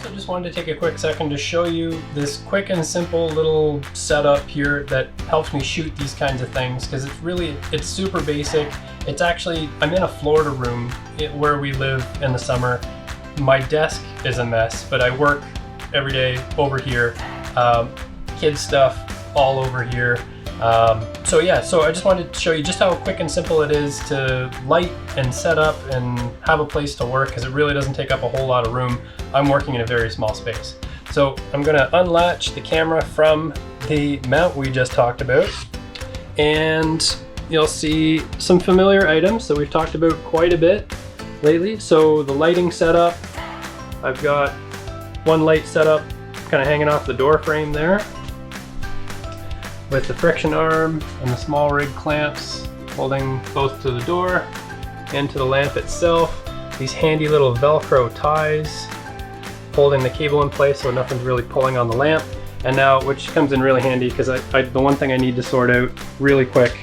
Also just wanted to take a quick second to show you this quick and simple little setup here that helps me shoot these kinds of things, because it's super basic. It's actually, I'm in a Florida room where we live in the summer. My desk is a mess, but I work every day over here. Kids stuff all over here. So I just wanted to show you just how quick and simple it is to light and set up and have a place to work, because it really doesn't take up a whole lot of room. I'm working in a very small space. So I'm going to unlatch the camera from the mount we just talked about, and you'll see some familiar items that we've talked about quite a bit lately. So the lighting setup, I've got one light setup kind of hanging off the door frame there, with the friction arm and the small rig clamps holding both to the door and to the lamp itself. These handy little Velcro ties holding the cable in place so nothing's really pulling on the lamp. And now, which comes in really handy, because the one thing I need to sort out really quick,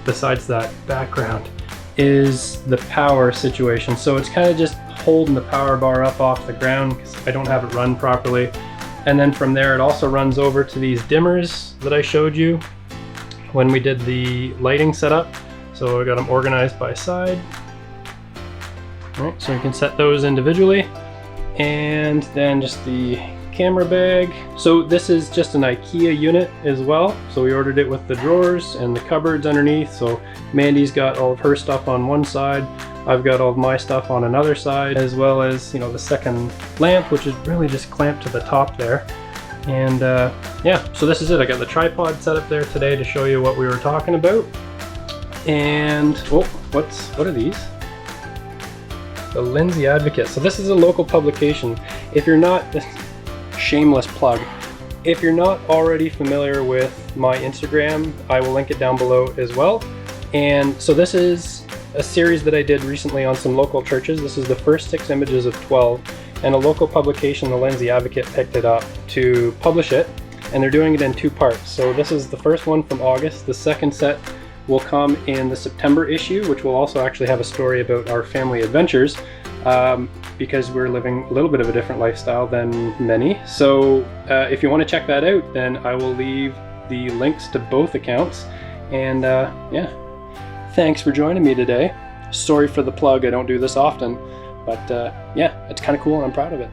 besides that background, is the power situation. So it's kind of just holding the power bar up off the ground because I don't have it run properly. And then from there, it also runs over to these dimmers that I showed you when we did the lighting setup. So I got them organized by side. All right, so you can set those individually. And then just the camera bag. So this is just an IKEA unit as well. So we ordered it with the drawers and the cupboards underneath. So Mandy's got all of her stuff on one side. I've got all of my stuff on another side, as well as, you know, the second lamp, which is really just clamped to the top there. And yeah, so this is it. I got the tripod set up there today to show you what we were talking about. And what are these? The Lindsay Advocate. So this is a local publication. If you're not, shameless plug, if you're not already familiar with my Instagram, I will link it down below as well. And so this is a series that I did recently on some local churches. This is the first 6 images of 12, and a local publication, the Lindsay Advocate, picked it up to publish it, and they're doing it in 2 parts. So this is the first one from August. The second set will come in the September issue, which will also actually have a story about our family adventures, because we're living a little bit of a different lifestyle than many. So if you want to check that out, then I will leave the links to both accounts. And yeah, thanks for joining me today. Sorry for the plug, I don't do this often, but yeah, it's kind of cool and I'm proud of it.